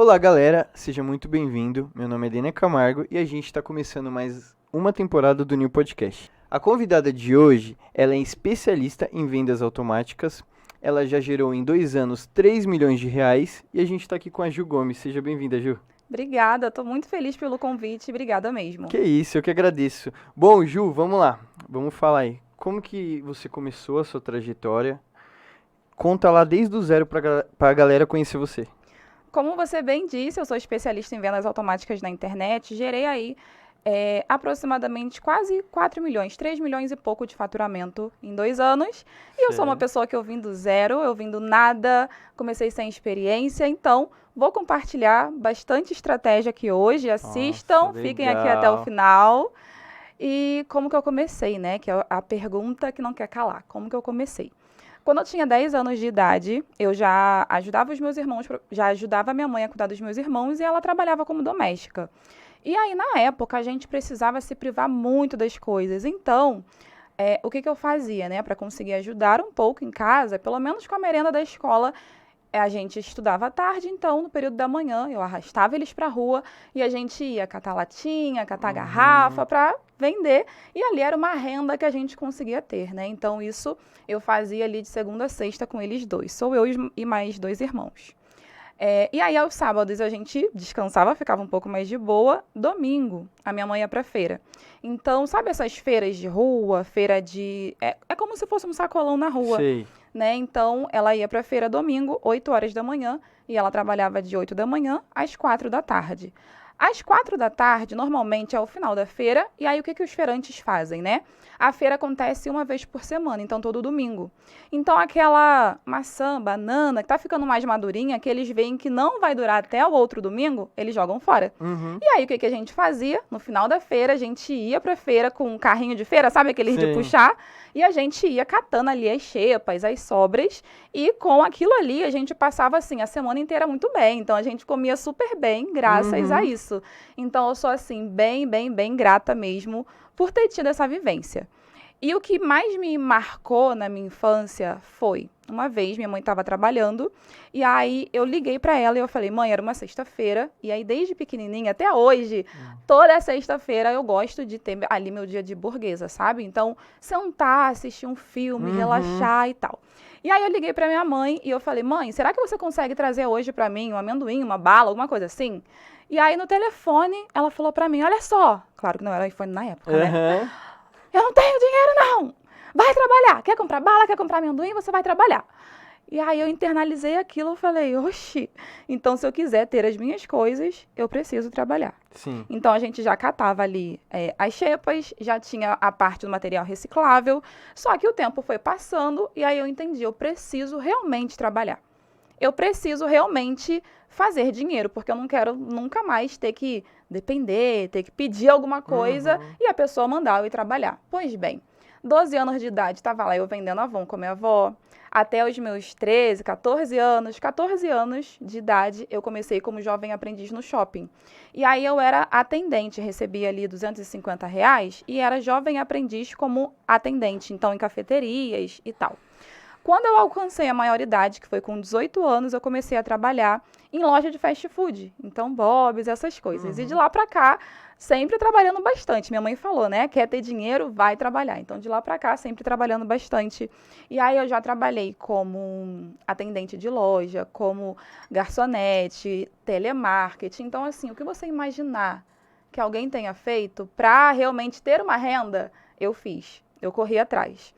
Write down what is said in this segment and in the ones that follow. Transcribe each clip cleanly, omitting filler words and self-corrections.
Olá, galera, seja muito bem-vindo. Meu nome é Dena Camargo e a gente está começando mais uma temporada do New Podcast. A convidada de hoje, ela é especialista em vendas automáticas. Ela já gerou em 2 anos 3 milhões de reais e a gente está aqui com a Ju Gomes. Seja bem-vinda, Ju. Obrigada, estou muito feliz pelo convite, obrigada mesmo. Que isso, eu que agradeço. Bom, Ju, vamos lá. Vamos falar aí. Como que você começou a sua trajetória? Conta lá desde o zero para a galera conhecer você. Como você bem disse, eu sou especialista em vendas automáticas na internet, gerei aí aproximadamente quase 4 milhões, 3 milhões e pouco de faturamento em 2 anos. E eu sou uma pessoa que eu vim do zero, eu vim do nada, comecei sem experiência, então vou compartilhar bastante estratégia aqui hoje. Assistam, Nossa, fiquem aqui até o final. E como que eu comecei, né? Que é a pergunta que não quer calar. Como que eu comecei? Quando eu tinha 10 anos de idade, eu já ajudava os meus irmãos, já ajudava a minha mãe a cuidar dos meus irmãos e ela trabalhava como doméstica. E aí, na época, a gente precisava se privar muito das coisas. Então, o que eu fazia, né, para conseguir ajudar um pouco em casa, pelo menos com a merenda da escola, a gente estudava à tarde, então, no período da manhã, eu arrastava eles para a rua e a gente ia catar latinha, catar garrafa para vender. E ali era uma renda que a gente conseguia ter, né? Então, isso eu fazia ali de segunda a sexta com eles dois. Sou eu e mais 2 irmãos. E aí, aos sábados, a gente descansava, ficava um pouco mais de boa. Domingo, a minha mãe ia pra feira. Então, sabe essas feiras de rua, feira de... É como se fosse um sacolão na rua. Sei. Né? Então, ela ia pra feira domingo, 8 horas da manhã, e ela trabalhava de 8 da manhã às 4 da tarde. Às 4 da tarde, normalmente, é o final da feira, e aí o que os feirantes fazem, né? A feira acontece uma vez por semana, então todo domingo. Então aquela maçã, banana, que tá ficando mais madurinha, que eles veem que não vai durar até o outro domingo, eles jogam fora. E aí o que a gente fazia? No final da feira, a gente ia pra feira com um carrinho de feira, sabe aqueles de Sim. puxar? E a gente ia catando ali as xepas, as sobras, e com aquilo ali a gente passava assim a semana inteira muito bem. Então a gente comia super bem graças a isso. Então eu sou assim bem grata mesmo por ter tido essa vivência. E o que mais me marcou na minha infância foi, uma vez minha mãe estava trabalhando e aí eu liguei para ela e eu falei, mãe, era uma sexta-feira e aí desde pequenininha até hoje, toda sexta-feira eu gosto de ter ali meu dia de burguesa, sabe? Então, sentar, assistir um filme, relaxar e tal. E aí eu liguei para minha mãe e eu falei, mãe, será que você consegue trazer hoje para mim um amendoim, uma bala, alguma coisa assim? E aí no telefone ela falou para mim, olha só, claro que não era iPhone na época, né? Eu não tenho dinheiro, não. Vai trabalhar. Quer comprar bala, quer comprar amendoim, você vai trabalhar. E aí eu internalizei aquilo, eu falei, oxi, então se eu quiser ter as minhas coisas, eu preciso trabalhar. Sim. Então a gente já catava ali as xepas, já tinha a parte do material reciclável, só que o tempo foi passando e aí eu entendi, eu preciso realmente trabalhar. Eu preciso realmente fazer dinheiro, porque eu não quero nunca mais ter que depender, ter que pedir alguma coisa e a pessoa mandar eu ir trabalhar. Pois bem, 12 anos de idade, estava lá eu vendendo Avon com a minha avó. Até os meus 13, 14 anos de idade, eu comecei como jovem aprendiz no shopping. E aí eu era atendente, recebia ali R$ 250 e era jovem aprendiz como atendente, então em cafeterias e tal. Quando eu alcancei a maioridade, que foi com 18 anos, eu comecei a trabalhar em loja de fast food. Então, Bob's, essas coisas. E de lá pra cá, sempre trabalhando bastante. Minha mãe falou, né? Quer ter dinheiro, vai trabalhar. Então, de lá pra cá, sempre trabalhando bastante. E aí, eu já trabalhei como atendente de loja, como garçonete, telemarketing. Então, assim, o que você imaginar que alguém tenha feito para realmente ter uma renda, eu fiz. Eu corri atrás.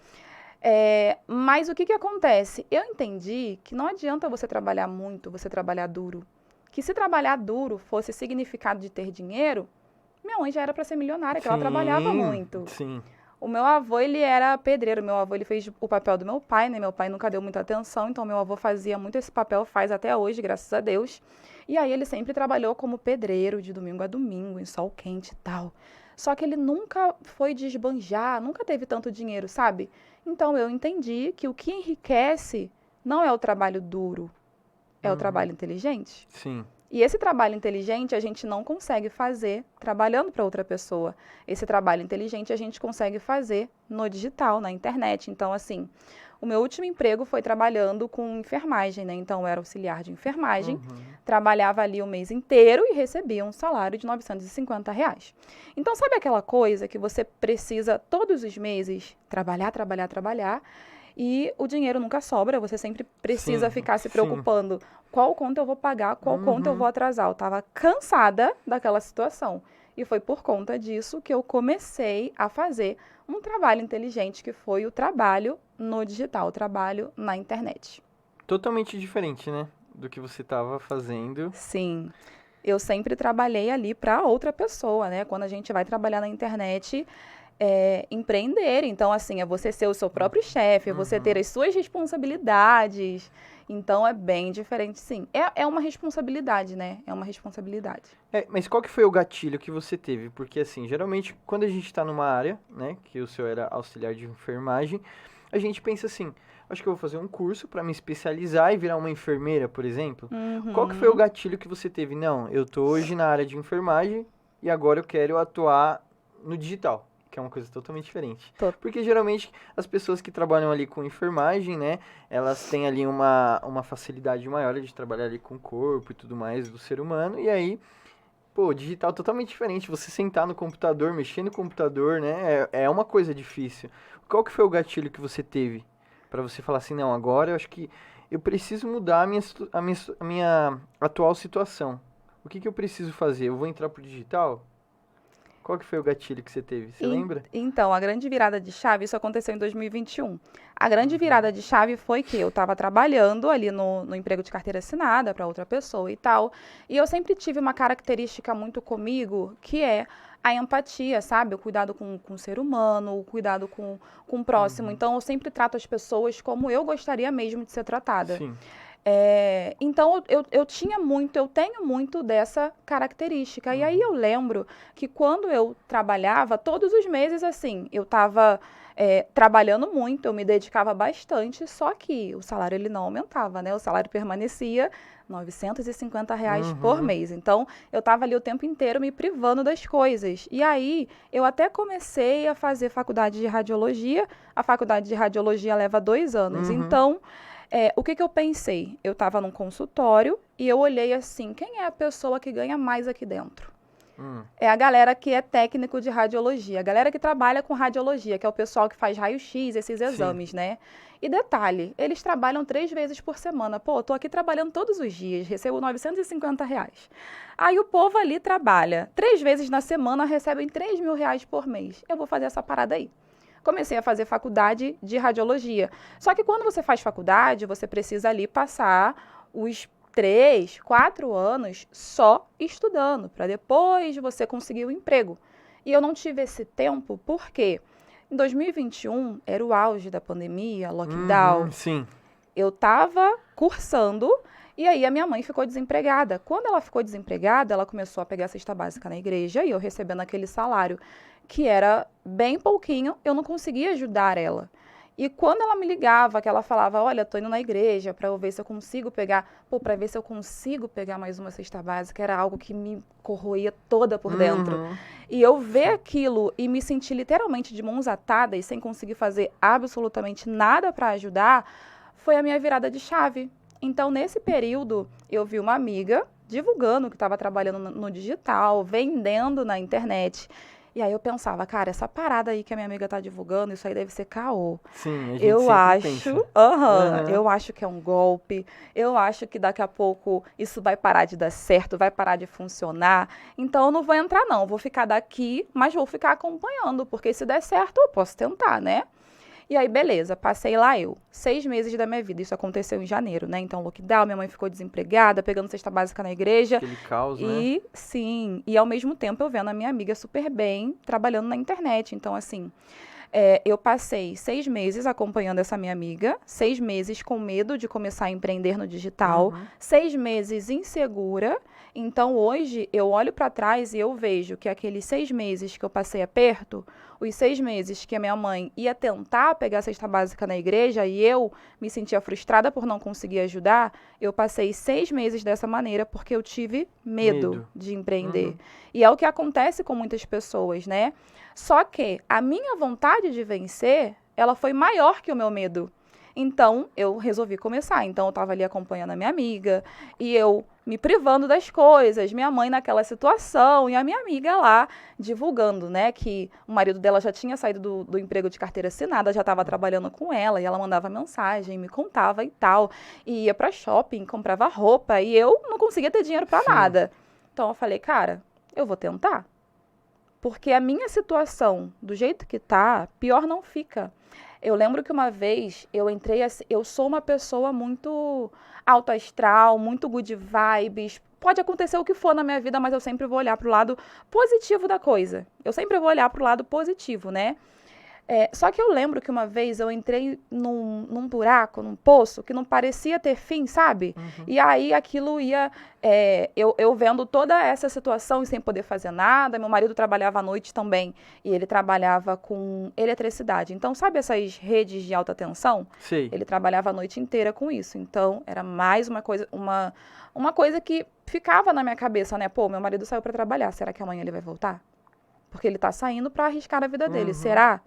Mas o que acontece? Eu entendi que não adianta você trabalhar muito, você trabalhar duro. Que se trabalhar duro fosse significado de ter dinheiro, minha mãe já era para ser milionária, que ela trabalhava muito. Sim. O meu avô, ele era pedreiro. Meu avô, ele fez o papel do meu pai, né? Meu pai nunca deu muita atenção, então meu avô fazia muito esse papel, faz até hoje, graças a Deus. E aí ele sempre trabalhou como pedreiro, de domingo a domingo, em sol quente e tal. Só que ele nunca foi de esbanjar, nunca teve tanto dinheiro, sabe? Então eu entendi que o que enriquece não é o trabalho duro, é o trabalho inteligente. Sim. E esse trabalho inteligente a gente não consegue fazer trabalhando para outra pessoa. Esse trabalho inteligente a gente consegue fazer no digital, na internet. Então, assim, o meu último emprego foi trabalhando com enfermagem, né? Então, eu era auxiliar de enfermagem, trabalhava ali o mês inteiro e recebia um salário de R$ 950. Então, sabe aquela coisa que você precisa todos os meses trabalhar, e o dinheiro nunca sobra, você sempre precisa ficar se preocupando. Qual conta eu vou pagar, qual conta eu vou atrasar. Eu estava cansada daquela situação. E foi por conta disso que eu comecei a fazer um trabalho inteligente, que foi o trabalho no digital, o trabalho na internet. Totalmente diferente, né? Do que você estava fazendo. Sim. Eu sempre trabalhei ali para outra pessoa, né? Quando a gente vai trabalhar na internet, empreender. Então, assim, é você ser o seu próprio chefe, é você ter as suas responsabilidades. Então, é bem diferente, sim. É uma responsabilidade, né? É uma responsabilidade. Mas qual que foi o gatilho que você teve? Porque, assim, geralmente, quando a gente está numa área, né, que o senhor era auxiliar de enfermagem, a gente pensa assim, acho que eu vou fazer um curso para me especializar e virar uma enfermeira, por exemplo. Qual que foi o gatilho que você teve? Não, eu tô hoje na área de enfermagem e agora eu quero atuar no digital, que é uma coisa totalmente diferente. Porque geralmente as pessoas que trabalham ali com enfermagem, né, elas têm ali uma facilidade maior de trabalhar ali com o corpo e tudo mais do ser humano, e aí, pô, digital totalmente diferente, você sentar no computador, mexer no computador, né, é uma coisa difícil. Qual que foi o gatilho que você teve para você falar assim, não, agora eu acho que eu preciso mudar a minha atual situação. O que eu preciso fazer? Eu vou entrar pro digital? Qual que foi o gatilho que você teve? Você lembra? Então, a grande virada de chave, isso aconteceu em 2021. A grande virada de chave foi que eu estava trabalhando ali no emprego de carteira assinada para outra pessoa e tal. E eu sempre tive uma característica muito comigo, que é a empatia, sabe? O cuidado com o ser humano, o cuidado com o próximo. Então, eu sempre trato as pessoas como eu gostaria mesmo de ser tratada. Sim. Então, eu tenho muito dessa característica. E aí eu lembro que quando eu trabalhava, todos os meses, assim, eu estava trabalhando muito, eu me dedicava bastante, só que o salário ele não aumentava, né? O salário permanecia R$ 950 por mês. Então, eu estava ali o tempo inteiro me privando das coisas. E aí, eu até comecei a fazer faculdade de radiologia. A faculdade de radiologia leva 2 anos. Então, o que eu pensei? Eu estava num consultório e eu olhei assim, quem é a pessoa que ganha mais aqui dentro? É a galera que é técnico de radiologia, a galera que trabalha com radiologia, que é o pessoal que faz raio-x, esses exames, né? E detalhe, eles trabalham 3 vezes por semana. Pô, eu tô aqui trabalhando todos os dias, recebo R$ 950. Aí o povo ali trabalha 3 vezes na semana, recebem R$ 3.000 por mês. Eu vou fazer essa parada aí. Comecei a fazer faculdade de radiologia. Só que quando você faz faculdade, você precisa ali passar os 3, 4 anos só estudando, para depois você conseguir o emprego. E eu não tive esse tempo porque em 2021 era o auge da pandemia, lockdown. Sim. Eu estava cursando e aí a minha mãe ficou desempregada. Quando ela ficou desempregada, ela começou a pegar a cesta básica na igreja e eu recebendo aquele salário que era bem pouquinho, eu não conseguia ajudar ela. E quando ela me ligava, que ela falava, olha, tô indo na igreja para eu ver se eu consigo pegar, para ver se eu consigo pegar mais uma cesta básica, era algo que me corroía toda por dentro. E eu ver aquilo e me sentir literalmente de mãos atadas, sem conseguir fazer absolutamente nada para ajudar, foi a minha virada de chave. Então, nesse período, eu vi uma amiga divulgando que estava trabalhando no digital, vendendo na internet. E aí eu pensava, cara, essa parada aí que a minha amiga tá divulgando, isso aí deve ser caô. Sim, a gente eu sempre acho, pensa. eu acho que é um golpe. Eu acho que daqui a pouco isso vai parar de dar certo, vai parar de funcionar. Então eu não vou entrar não, vou ficar daqui, mas vou ficar acompanhando, porque se der certo eu posso tentar, né? E aí, beleza, passei lá 6 meses da minha vida. Isso aconteceu em janeiro, né? Então, lockdown, minha mãe ficou desempregada, pegando cesta básica na igreja. Aquele caos, né? Sim, e ao mesmo tempo eu vendo a minha amiga super bem, trabalhando na internet. Então, assim, eu passei 6 meses acompanhando essa minha amiga, 6 meses com medo de começar a empreender no digital, 6 meses insegura. Então, hoje, eu olho para trás e eu vejo que aqueles 6 meses que eu passei aperto, os 6 meses que a minha mãe ia tentar pegar a cesta básica na igreja e eu me sentia frustrada por não conseguir ajudar, eu passei 6 meses dessa maneira porque eu tive medo de empreender. Uhum. E é o que acontece com muitas pessoas, né? Só que a minha vontade de vencer, ela foi maior que o meu medo. Então, eu resolvi começar. Então, eu estava ali acompanhando a minha amiga e eu me privando das coisas, minha mãe naquela situação e a minha amiga lá divulgando, né, que o marido dela já tinha saído do emprego de carteira assinada, já estava trabalhando com ela e ela mandava mensagem, me contava e tal, e ia para shopping, comprava roupa e eu não conseguia ter dinheiro para nada. Então, eu falei, cara, eu vou tentar. Porque a minha situação, do jeito que tá, pior não fica. Eu lembro que uma vez eu entrei assim, eu sou uma pessoa muito alto astral, muito good vibes. Pode acontecer o que for na minha vida, mas eu sempre vou olhar pro lado positivo da coisa. Eu sempre vou olhar pro lado positivo, né? Só que eu lembro que uma vez eu entrei num buraco, num poço, que não parecia ter fim, sabe? Uhum. E aí aquilo ia... eu vendo toda essa situação e sem poder fazer nada. Meu marido trabalhava à noite também. E ele trabalhava com eletricidade. Então, sabe essas redes de alta tensão? Sei. Ele trabalhava a noite inteira com isso. Então, era mais uma coisa que ficava na minha cabeça, né? Pô, meu marido saiu para trabalhar. Será que amanhã ele vai voltar? Porque ele tá saindo para arriscar a vida dele. Uhum. Será?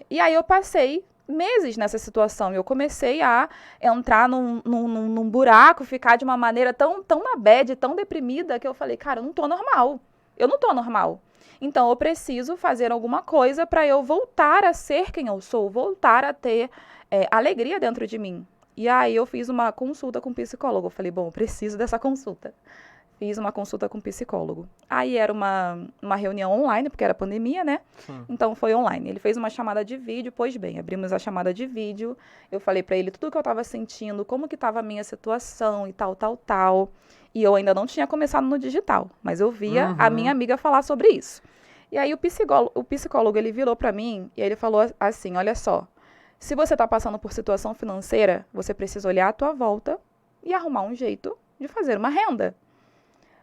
E aí eu passei meses nessa situação. Eu comecei a entrar num buraco, ficar de uma maneira tão na bad, tão deprimida, que eu falei, cara, eu não tô normal. Eu não tô normal. Então, eu preciso fazer alguma coisa para eu voltar a ser quem eu sou, voltar a ter alegria dentro de mim. E aí eu fiz uma consulta com um psicólogo. Eu falei, bom, eu preciso dessa consulta. Fiz uma consulta com um psicólogo. Aí era uma reunião online, porque era pandemia, né? Sim. Então foi online. Ele fez uma chamada de vídeo, pois bem, abrimos a chamada de vídeo. Eu falei pra ele tudo o que eu tava sentindo, como que tava a minha situação e tal. E eu ainda não tinha começado no digital, mas eu via a minha amiga falar sobre isso. E aí o psicólogo ele virou pra mim e ele falou assim, olha só, se você tá passando por situação financeira, você precisa olhar à tua volta e arrumar um jeito de fazer uma renda.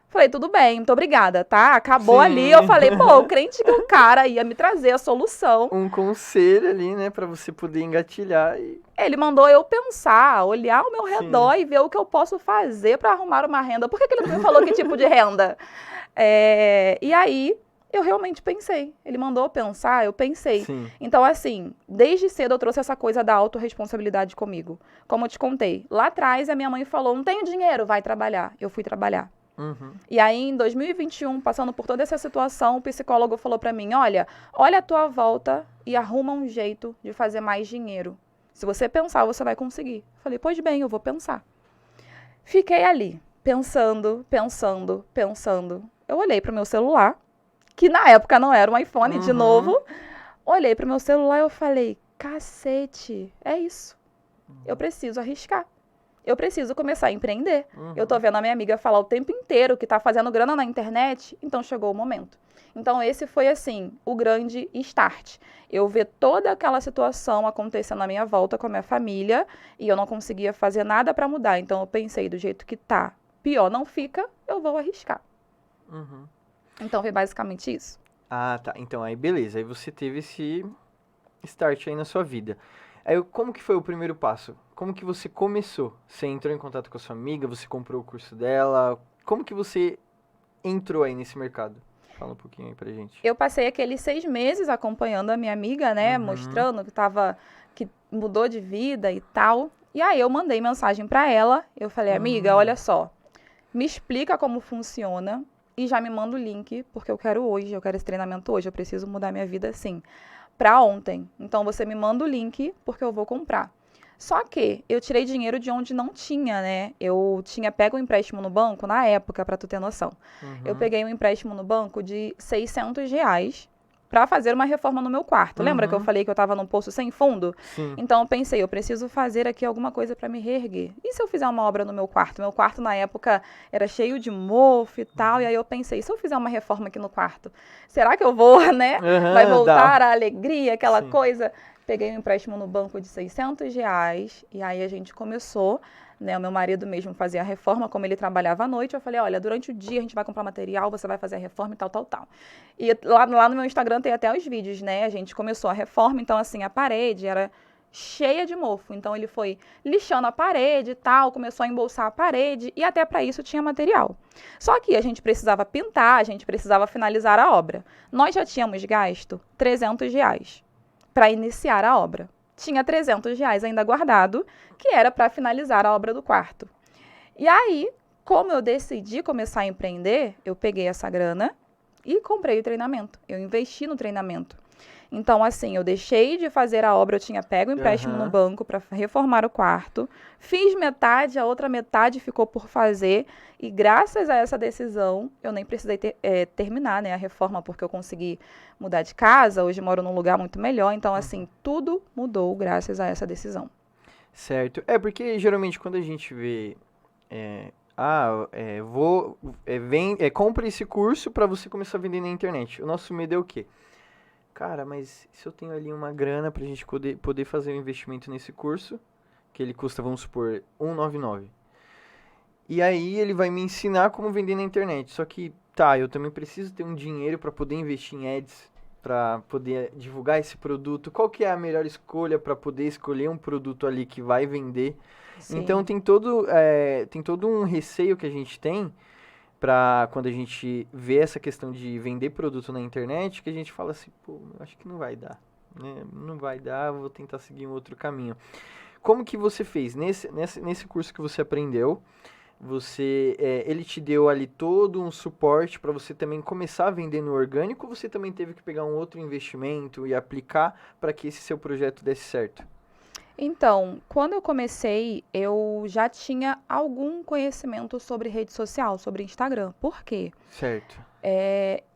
Falei, tudo bem, muito obrigada, tá? Acabou ali, eu falei, pô, eu crente que o cara ia me trazer a solução. Um conselho ali, né, pra você poder engatilhar e... Ele mandou eu pensar, olhar ao meu redor e ver o que eu posso fazer pra arrumar uma renda. Por que ele não me falou que tipo de renda? E aí, eu realmente pensei. Ele mandou eu pensar, eu pensei. Sim. Então, assim, desde cedo eu trouxe essa coisa da autorresponsabilidade comigo. Como eu te contei, lá atrás a minha mãe falou, não tenho dinheiro, vai trabalhar. Eu fui trabalhar. Uhum. E aí, em 2021, passando por toda essa situação, o psicólogo falou pra mim, olha a tua volta e arruma um jeito de fazer mais dinheiro. Se você pensar, você vai conseguir. Falei, pois bem, eu vou pensar. Fiquei ali, pensando. Eu olhei pro meu celular, que na época não era um iPhone, de novo. Olhei pro meu celular e eu falei, cacete, é isso. Eu preciso arriscar. Eu preciso começar a empreender. Eu tô vendo a minha amiga falar o tempo inteiro que tá fazendo grana na internet, então chegou o momento. Então esse foi, assim, o grande start. Eu ver toda aquela situação acontecendo à minha volta com a minha família e eu não conseguia fazer nada pra mudar. Então eu pensei, do jeito que tá, pior não fica, eu vou arriscar. Então foi basicamente isso. Ah, tá. Então aí beleza, aí você teve esse start aí na sua vida. Aí como que foi o primeiro passo? Como que você começou? Você entrou em contato com a sua amiga, você comprou o curso dela? Como que você entrou aí nesse mercado? Fala um pouquinho aí pra gente. Eu passei aqueles 6 meses acompanhando a minha amiga, né? Mostrando que mudou de vida e tal. E aí eu mandei mensagem pra ela. Eu falei, amiga, olha só. Me explica como funciona e já me manda o link, porque eu quero esse treinamento hoje. Eu preciso mudar minha vida assim. Pra ontem. Então você me manda o link, porque eu vou comprar. Só que eu tirei dinheiro de onde não tinha, né? Eu tinha pego um empréstimo no banco na época, pra tu ter noção. Eu peguei um empréstimo no banco de R$600 pra fazer uma reforma no meu quarto. Lembra que eu falei que eu tava num poço sem fundo? Sim. Então eu pensei, eu preciso fazer aqui alguma coisa pra me reerguer. E se eu fizer uma obra no meu quarto? Meu quarto na época era cheio de mofo e tal. E aí eu pensei, se eu fizer uma reforma aqui no quarto, será que eu vou, né? Vai voltar a alegria, aquela coisa... Peguei um empréstimo no banco de R$600 e aí a gente começou né? O meu marido mesmo fazia a reforma, como ele trabalhava à noite, eu falei, olha, durante o dia a gente vai comprar material, você vai fazer a reforma e tal, tal, tal. E lá no meu Instagram tem até os vídeos, né? A gente começou a reforma, então assim, a parede era cheia de mofo. Então ele foi lixando a parede e tal, começou a embolsar a parede e até para isso tinha material. Só que a gente precisava pintar, a gente precisava finalizar a obra. Nós já tínhamos gasto R$ 300 para iniciar a obra. Tinha R$ 300 ainda guardado, que era para finalizar a obra do quarto. E aí, como eu decidi começar a empreender, eu peguei essa grana e comprei o treinamento. Eu investi no treinamento. Então, assim, eu deixei de fazer a obra, eu tinha pego o empréstimo no banco para reformar o quarto, fiz metade, a outra metade ficou por fazer, e graças a essa decisão, eu nem precisei terminar, né, a reforma, porque eu consegui mudar de casa, hoje moro num lugar muito melhor, então, assim, tudo mudou graças a essa decisão. Certo. Porque geralmente quando a gente vê... compra esse curso para você começar a vender na internet. O nosso medo é o quê? Cara, mas se eu tenho ali uma grana pra gente poder fazer um investimento nesse curso, que ele custa, vamos supor, R$199. E aí ele vai me ensinar como vender na internet. Só que, eu também preciso ter um dinheiro para poder investir em ads, para poder divulgar esse produto. Qual que é a melhor escolha para poder escolher um produto ali que vai vender? Sim. Então tem todo um receio que a gente tem para quando a gente vê essa questão de vender produto na internet, que a gente fala assim, pô, acho que não vai dar, né? Não vai dar, vou tentar seguir um outro caminho. Como que você fez? Nesse curso que você aprendeu, ele te deu ali todo um suporte para você também começar a vender no orgânico, ou você também teve que pegar um outro investimento e aplicar para que esse seu projeto desse certo? Então, quando eu comecei, eu já tinha algum conhecimento sobre rede social, sobre Instagram. Por quê? Certo.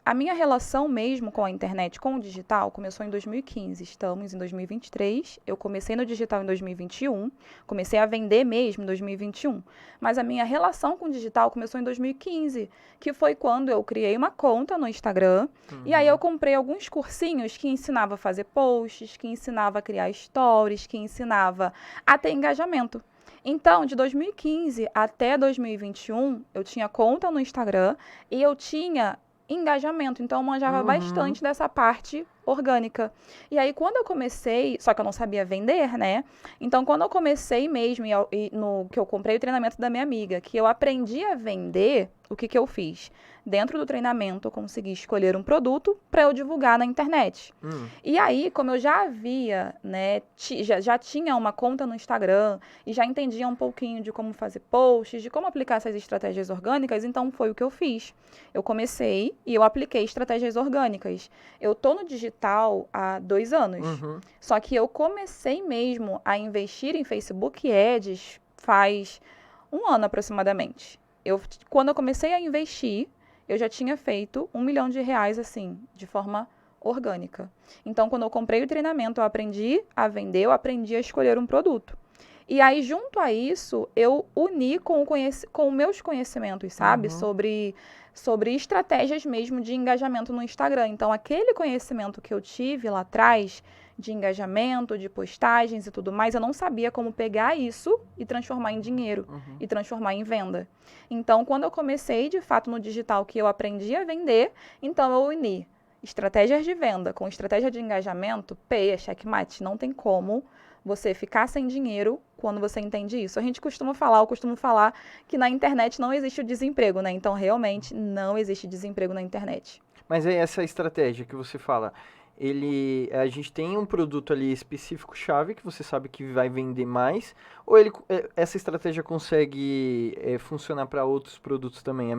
A minha relação mesmo com a internet, com o digital, começou em 2015. Estamos em 2023. Eu comecei no digital em 2021. Comecei a vender mesmo em 2021. Mas a minha relação com o digital começou em 2015, que foi quando eu criei uma conta no Instagram. E aí eu comprei alguns cursinhos que ensinava a fazer posts, que ensinava a criar stories, que ensinava a ter engajamento. Então, de 2015 até 2021, eu tinha conta no Instagram e eu tinha engajamento. Então, eu manjava bastante dessa parte orgânica. E aí, quando eu comecei, só que eu não sabia vender, né? Então, quando eu comecei mesmo, que eu comprei o treinamento da minha amiga, que eu aprendi a vender, o que eu fiz? Dentro do treinamento, eu consegui escolher um produto para eu divulgar na internet. E aí, como eu já havia, né, já tinha uma conta no Instagram e já entendia um pouquinho de como fazer posts, de como aplicar essas estratégias orgânicas, então foi o que eu fiz. Eu comecei e eu apliquei estratégias orgânicas. Eu tô no digital há 2 anos. Só que eu comecei mesmo a investir em Facebook Ads faz 1 ano aproximadamente. Quando eu comecei a investir, eu já tinha feito R$1 milhão, assim, de forma orgânica. Então, quando eu comprei o treinamento, eu aprendi a vender, eu aprendi a escolher um produto. E aí, junto a isso, eu uni com meus conhecimentos, sabe? Sobre estratégias mesmo de engajamento no Instagram. Então, aquele conhecimento que eu tive lá atrás, de engajamento, de postagens e tudo mais, eu não sabia como pegar isso e transformar em dinheiro, e transformar em venda. Então, quando eu comecei, de fato, no digital, que eu aprendi a vender, então eu uni estratégias de venda com estratégia de engajamento, checkmate. Não tem como você ficar sem dinheiro quando você entende isso. Eu costumo falar que na internet não existe o desemprego, né? Então, realmente, não existe desemprego na internet. Mas é essa estratégia que você fala, a gente tem um produto ali específico chave que você sabe que vai vender mais, ou essa estratégia consegue funcionar para outros produtos também? A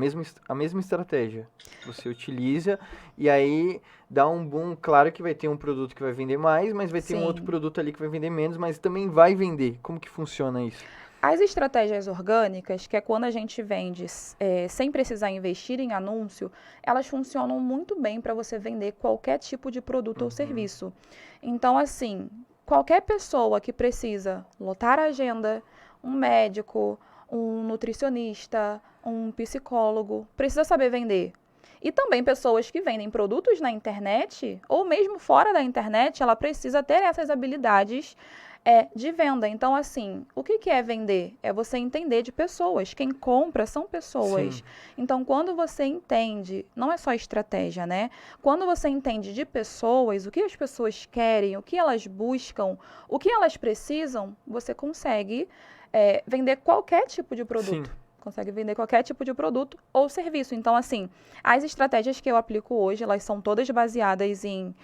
mesma estratégia você utiliza e aí dá um boom. Claro que vai ter um produto que vai vender mais, mas vai ter um outro produto ali que vai vender menos, mas também vai vender. Como que funciona isso? As estratégias orgânicas, que é quando a gente vende sem precisar investir em anúncio, elas funcionam muito bem para você vender qualquer tipo de produto ou serviço. Então, assim, qualquer pessoa que precisa lotar a agenda, um médico, um nutricionista, um psicólogo, precisa saber vender. E também pessoas que vendem produtos na internet, ou mesmo fora da internet, ela precisa ter essas habilidades de venda. Então, assim, o que é vender? É você entender de pessoas. Quem compra são pessoas. Sim. Então, quando você entende, não é só estratégia, né? Quando você entende de pessoas, o que as pessoas querem, o que elas buscam, o que elas precisam, você consegue vender qualquer tipo de produto. Sim. Consegue vender qualquer tipo de produto ou serviço. Então, assim, as estratégias que eu aplico hoje, elas são todas baseadas em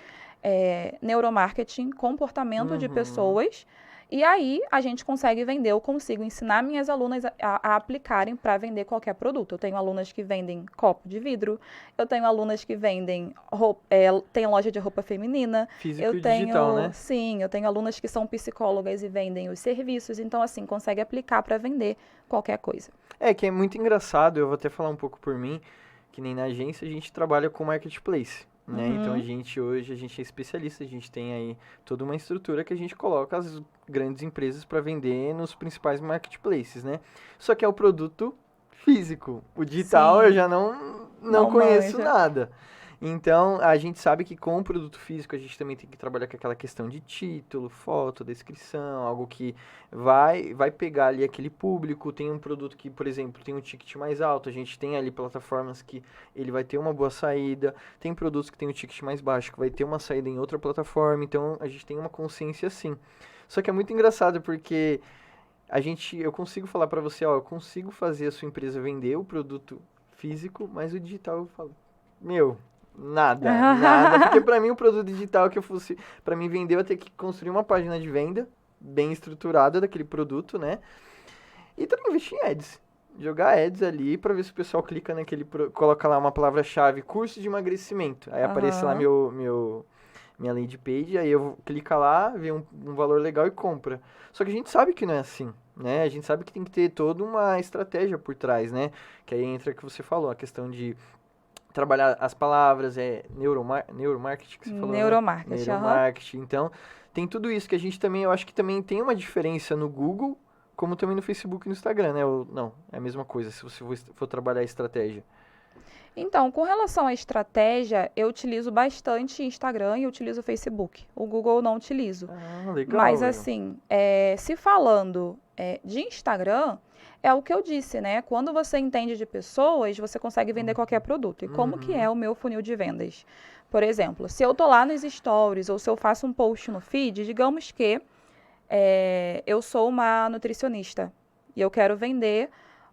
neuromarketing, comportamento de pessoas. E aí, a gente consegue vender, eu consigo ensinar minhas alunas a aplicarem para vender qualquer produto. Eu tenho alunas que vendem copo de vidro, eu tenho alunas que vendem tem loja de roupa feminina. Físico e digital, né? Sim, eu tenho alunas que são psicólogas e vendem os serviços. Então, assim, consegue aplicar para vender qualquer coisa. Que é muito engraçado, eu vou até falar um pouco por mim, que nem na agência a gente trabalha com marketplace, né? Então a gente é especialista, a gente tem aí toda uma estrutura que a gente coloca as grandes empresas para vender nos principais marketplaces, né? Só que é o produto físico. O digital Sim. eu já não conheço nada. Então, a gente sabe que com o produto físico a gente também tem que trabalhar com aquela questão de título, foto, descrição, algo que vai pegar ali aquele público. Tem um produto que, por exemplo, tem um ticket mais alto, a gente tem ali plataformas que ele vai ter uma boa saída, tem produtos que tem um ticket mais baixo, que vai ter uma saída em outra plataforma, então a gente tem uma consciência assim. Só que é muito engraçado porque eu consigo falar para você, eu consigo fazer a sua empresa vender o produto físico, mas o digital eu falo, nada, porque para mim o produto digital que eu fosse, para mim vender eu ia ter que construir uma página de venda bem estruturada daquele produto, né? E também investir em ads, jogar ads ali para ver se o pessoal clica coloca lá uma palavra-chave, curso de emagrecimento, aí aparece lá minha landing page, aí eu clico lá, vê um valor legal e compra. Só que a gente sabe que não é assim, né? A gente sabe que tem que ter toda uma estratégia por trás, né? Que aí entra o que você falou, a questão de trabalhar as palavras, neuromarketing que você falou, Neuromarketing, né? Neuromarketing. Então, tem tudo isso que a gente também, eu acho que também tem uma diferença no Google, como também no Facebook e no Instagram, né? Não, é a mesma coisa, se você for trabalhar a estratégia. Então, com relação à estratégia, eu utilizo bastante Instagram e eu utilizo Facebook. O Google eu não utilizo. Ah, legal. Mas, assim, se falando de Instagram, é o que eu disse, né? Quando você entende de pessoas, você consegue vender qualquer produto. E como que é o meu funil de vendas? Por exemplo, se eu tô lá nos stories ou se eu faço um post no feed, digamos que eu sou uma nutricionista e eu quero vender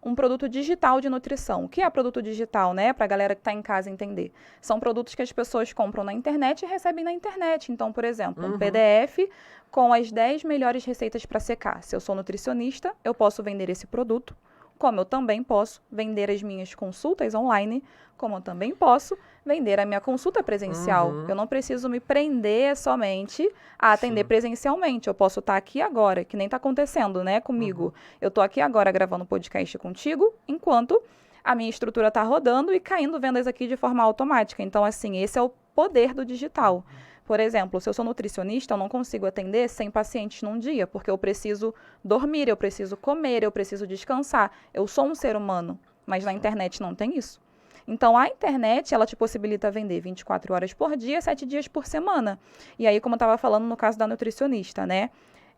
um produto digital de nutrição. O que é produto digital, né? Para a galera que está em casa entender. São produtos que as pessoas compram na internet e recebem na internet. Então, por exemplo, um PDF com as 10 melhores receitas para secar. Se eu sou nutricionista, eu posso vender esse produto, como eu também posso vender as minhas consultas online, como eu também posso vender a minha consulta presencial. Eu não preciso me prender somente a atender presencialmente. Eu posso estar aqui agora, que nem está acontecendo, né, comigo. Eu estou aqui agora gravando podcast contigo, enquanto a minha estrutura está rodando e caindo vendas aqui de forma automática. Então, assim, esse é o poder do digital. Por exemplo, se eu sou nutricionista, eu não consigo atender 100 pacientes num dia, porque eu preciso dormir, eu preciso comer, eu preciso descansar. Eu sou um ser humano, mas na internet não tem isso. Então, a internet, ela te possibilita vender 24 horas por dia, 7 dias por semana. E aí, como eu estava falando no caso da nutricionista, né?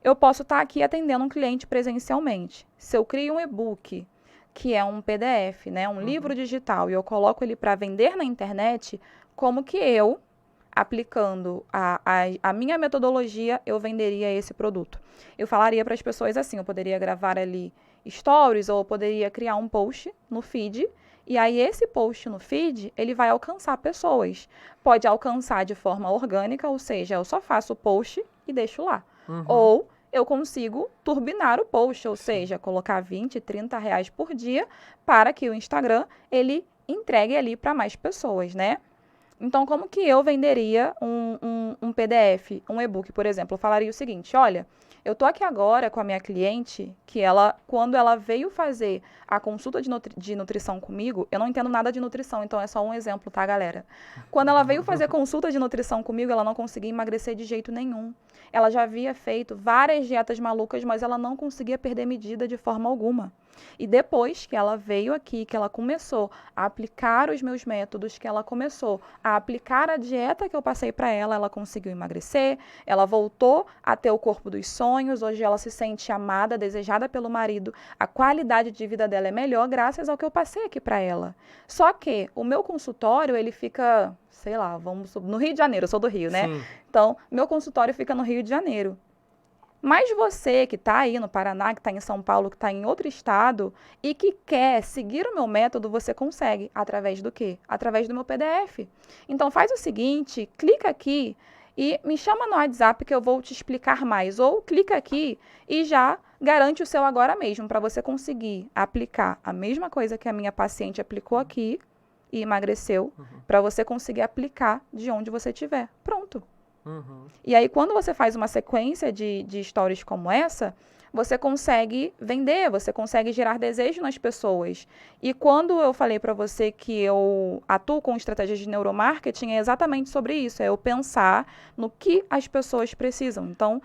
Eu posso estar aqui atendendo um cliente presencialmente. Se eu crio um e-book, que é um PDF, né? Um livro digital, e eu coloco ele para vender na internet, como que eu, aplicando a minha metodologia, eu venderia esse produto? Eu falaria para as pessoas assim, eu poderia gravar ali stories, ou eu poderia criar um post no feed, e aí esse post no feed, ele vai alcançar pessoas. Pode alcançar de forma orgânica, ou seja, eu só faço o post e deixo lá. Ou eu consigo turbinar o post, ou seja, colocar 20, 30 reais por dia para que o Instagram, ele entregue ali para mais pessoas, né? Então, como que eu venderia um PDF, um e-book, por exemplo? Eu falaria o seguinte, olha, eu tô aqui agora com a minha cliente, que quando ela veio fazer a consulta de nutrição comigo, eu não entendo nada de nutrição, então é só um exemplo, tá, galera? Quando ela veio fazer consulta de nutrição comigo, ela não conseguia emagrecer de jeito nenhum. Ela já havia feito várias dietas malucas, mas ela não conseguia perder medida de forma alguma. E depois que ela veio aqui, que ela começou a aplicar os meus métodos, que ela começou a aplicar a dieta que eu passei para ela, ela conseguiu emagrecer, ela voltou a ter o corpo dos sonhos, hoje ela se sente amada, desejada pelo marido, a qualidade de vida dela é melhor graças ao que eu passei aqui para ela. Só que o meu consultório, ele fica, sei lá, no Rio de Janeiro, eu sou do Rio, né? Sim. Então, meu consultório fica no Rio de Janeiro. Mas você que está aí no Paraná, que está em São Paulo, que está em outro estado e que quer seguir o meu método, você consegue. Através do quê? Através do meu PDF. Então faz o seguinte, clica aqui e me chama no WhatsApp que eu vou te explicar mais. Ou clica aqui e já garante o seu agora mesmo, para você conseguir aplicar a mesma coisa que a minha paciente aplicou aqui e emagreceu, para você conseguir aplicar de onde você estiver. Pronto. E aí, quando você faz uma sequência de stories como essa, você consegue vender, você consegue gerar desejo nas pessoas. E quando eu falei para você que eu atuo com estratégias de neuromarketing, é exatamente sobre isso, é eu pensar no que as pessoas precisam. Então,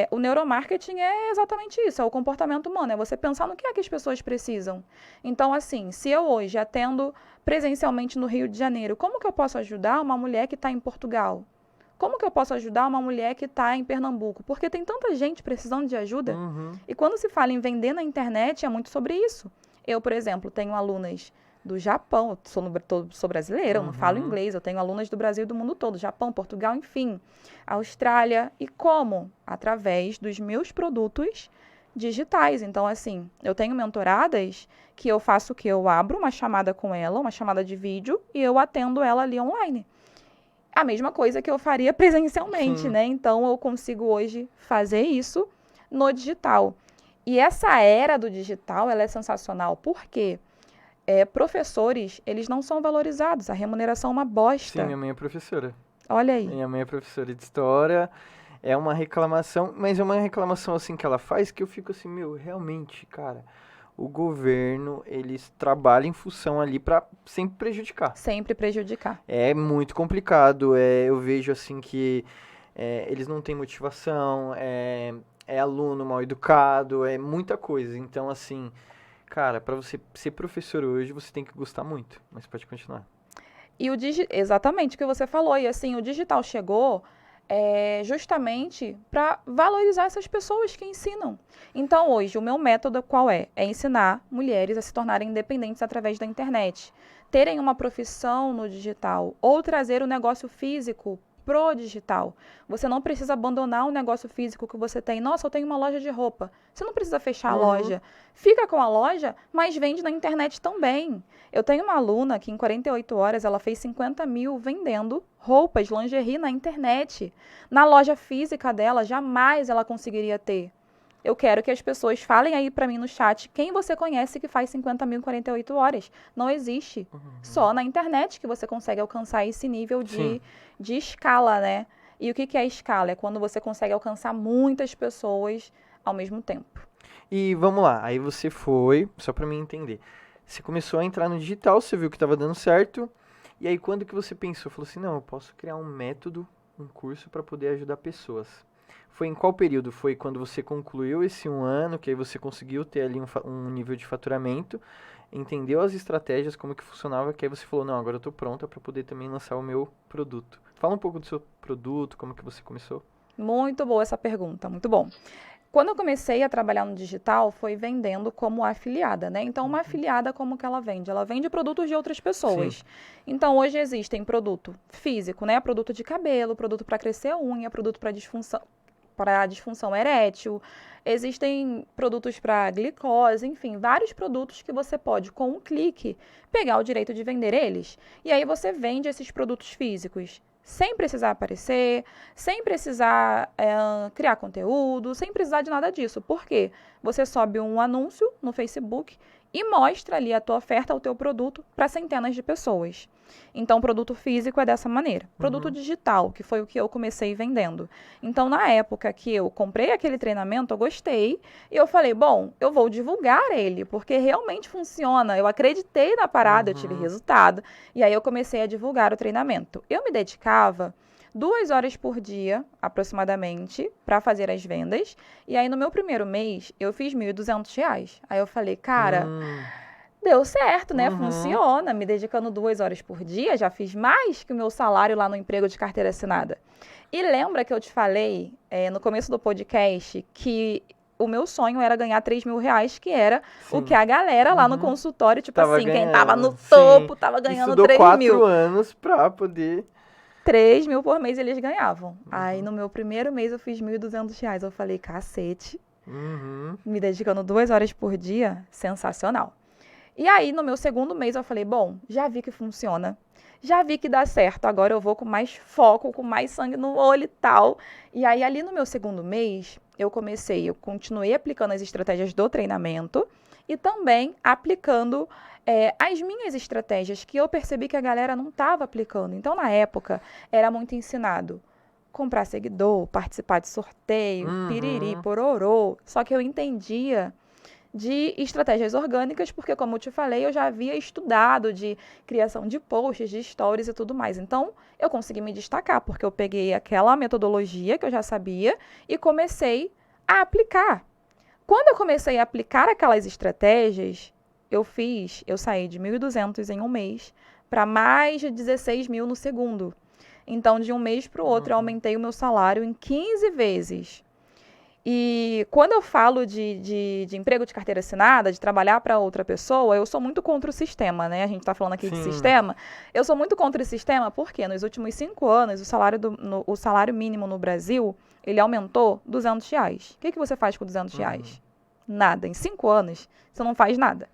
o neuromarketing é exatamente isso, é o comportamento humano, é você pensar no que é que as pessoas precisam. Então, assim, se eu hoje atendo presencialmente no Rio de Janeiro, como que eu posso ajudar uma mulher que está em Portugal? Como que eu posso ajudar uma mulher que está em Pernambuco? Porque tem tanta gente precisando de ajuda. E quando se fala em vender na internet, é muito sobre isso. Eu, por exemplo, tenho alunas do Japão, sou brasileira, eu não falo inglês, eu tenho alunas do Brasil e do mundo todo, Japão, Portugal, enfim, Austrália. E como? Através dos meus produtos digitais. Então, assim, eu tenho mentoradas que eu faço o quê? Eu abro uma chamada com ela, uma chamada de vídeo, e eu atendo ela ali online. A mesma coisa que eu faria presencialmente, né? Então, eu consigo hoje fazer isso no digital. E essa era do digital, ela é sensacional. Por quê? Professores, eles não são valorizados. A remuneração é uma bosta. Sim, minha mãe é professora. Olha aí. Minha mãe é professora de história. É uma reclamação, mas é uma reclamação assim que ela faz que eu fico assim, realmente, cara, o governo, eles trabalham em função ali para sempre prejudicar. Sempre prejudicar. É muito complicado, eu vejo assim que eles não têm motivação, é aluno mal educado, é muita coisa. Então, assim, cara, para você ser professor hoje, você tem que gostar muito, mas pode continuar. E exatamente o que você falou, e assim, o digital chegou justamente para valorizar essas pessoas que ensinam. Então, hoje, o meu método qual é? É ensinar mulheres a se tornarem independentes através da internet, terem uma profissão no digital, ou trazer o negócio físico pro digital. Você não precisa abandonar o negócio físico que você tem. Nossa, eu tenho uma loja de roupa. Você não precisa fechar a loja. Fica com a loja, mas vende na internet também. Eu tenho uma aluna que em 48 horas ela fez 50 mil vendendo roupas, lingerie na internet. Na loja física dela, jamais ela conseguiria ter. Eu quero que as pessoas falem aí pra mim no chat quem você conhece que faz 50 mil em 48 horas. Não existe. Só na internet que você consegue alcançar esse nível de escala, né? E o que é escala? É quando você consegue alcançar muitas pessoas ao mesmo tempo. E vamos lá, aí você foi, só pra mim entender, você começou a entrar no digital, você viu que estava dando certo, e aí quando que você pensou? Falou assim, não, eu posso criar um método, um curso para poder ajudar pessoas. Foi em qual período? Foi quando você concluiu esse 1 ano, que aí você conseguiu ter ali um nível de faturamento, entendeu as estratégias, como que funcionava, que aí você falou, não, agora eu estou pronta para poder também lançar o meu produto. Fala um pouco do seu produto, como que você começou. Muito boa essa pergunta, muito bom. Quando eu comecei a trabalhar no digital, foi vendendo como afiliada, né? Então, uma afiliada, como que ela vende? Ela vende produtos de outras pessoas. Sim. Então, hoje existem produto físico, né? Produto de cabelo, produto para crescer a unha, produto para disfunção erétil, existem produtos para glicose, enfim, vários produtos que você pode, com um clique, pegar o direito de vender eles. E aí você vende esses produtos físicos, sem precisar aparecer, sem precisar criar conteúdo, sem precisar de nada disso. Por quê? Você sobe um anúncio no Facebook e mostra ali a tua oferta, o teu produto, para centenas de pessoas. Então, produto físico é dessa maneira. Produto digital, que foi o que eu comecei vendendo. Então, na época que eu comprei aquele treinamento, eu gostei. E eu falei, bom, eu vou divulgar ele, porque realmente funciona. Eu acreditei na parada, eu tive resultado. E aí, eu comecei a divulgar o treinamento. Eu me dedicava 2 horas por dia, aproximadamente, para fazer as vendas. E aí, no meu primeiro mês, eu fiz R$ 1.200. Aí eu falei, cara, deu certo, né? Funciona. Me dedicando 2 horas por dia, já fiz mais que o meu salário lá no emprego de carteira assinada. E lembra que eu te falei, no começo do podcast, que o meu sonho era ganhar R$ 3.000, que era o que a galera lá no consultório, tipo Tava assim, quem ganhando, tava no sim. topo, tava ganhando Estudou 3 mil. 4 anos pra poder... 3 mil por mês eles ganhavam. Aí no meu primeiro mês eu fiz R$ 1.200. Eu falei, cacete, me dedicando 2 horas por dia, sensacional. E aí no meu segundo mês eu falei, bom, já vi que funciona. Já vi que dá certo, agora eu vou com mais foco, com mais sangue no olho e tal. E aí ali no meu segundo mês, eu continuei aplicando as estratégias do treinamento e também aplicando as minhas estratégias que eu percebi que a galera não estava aplicando. Então, na época, era muito ensinado comprar seguidor, participar de sorteio, piriri, pororô. Só que eu entendia de estratégias orgânicas, porque, como eu te falei, eu já havia estudado de criação de posts, de stories e tudo mais. Então, eu consegui me destacar, porque eu peguei aquela metodologia que eu já sabia e comecei a aplicar. Quando eu comecei a aplicar aquelas estratégias, eu saí de 1.200 em um mês para mais de 16 mil no segundo. Então, de um mês para o outro, eu aumentei o meu salário em 15 vezes. E quando eu falo de emprego de carteira assinada, de trabalhar para outra pessoa, eu sou muito contra o sistema, né? A gente está falando aqui de sistema. Eu sou muito contra o sistema porque nos últimos 5 anos, o salário mínimo no Brasil, ele aumentou R$ 200. O que você faz com R$ 200? Nada. Em 5 anos, você não faz nada.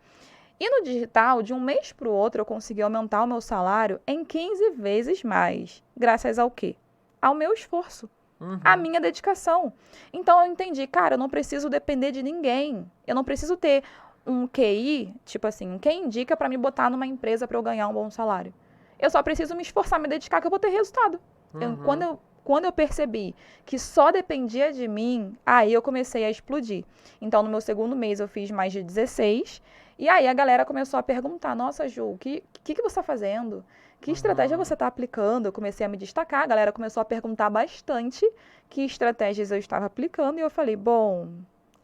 E no digital, de um mês para o outro, eu consegui aumentar o meu salário em 15 vezes mais. Graças ao quê? Ao meu esforço. A minha dedicação. Então, eu entendi, cara, eu não preciso depender de ninguém. Eu não preciso ter um QI, tipo assim, quem indica para me botar numa empresa para eu ganhar um bom salário. Eu só preciso me esforçar, me dedicar, que eu vou ter resultado. Quando eu percebi que só dependia de mim, aí eu comecei a explodir. Então, no meu segundo mês, eu fiz mais de 16. E aí a galera começou a perguntar, nossa, Ju, o que você está fazendo? Que estratégia você está aplicando? Eu comecei a me destacar, a galera começou a perguntar bastante que estratégias eu estava aplicando. E eu falei, bom,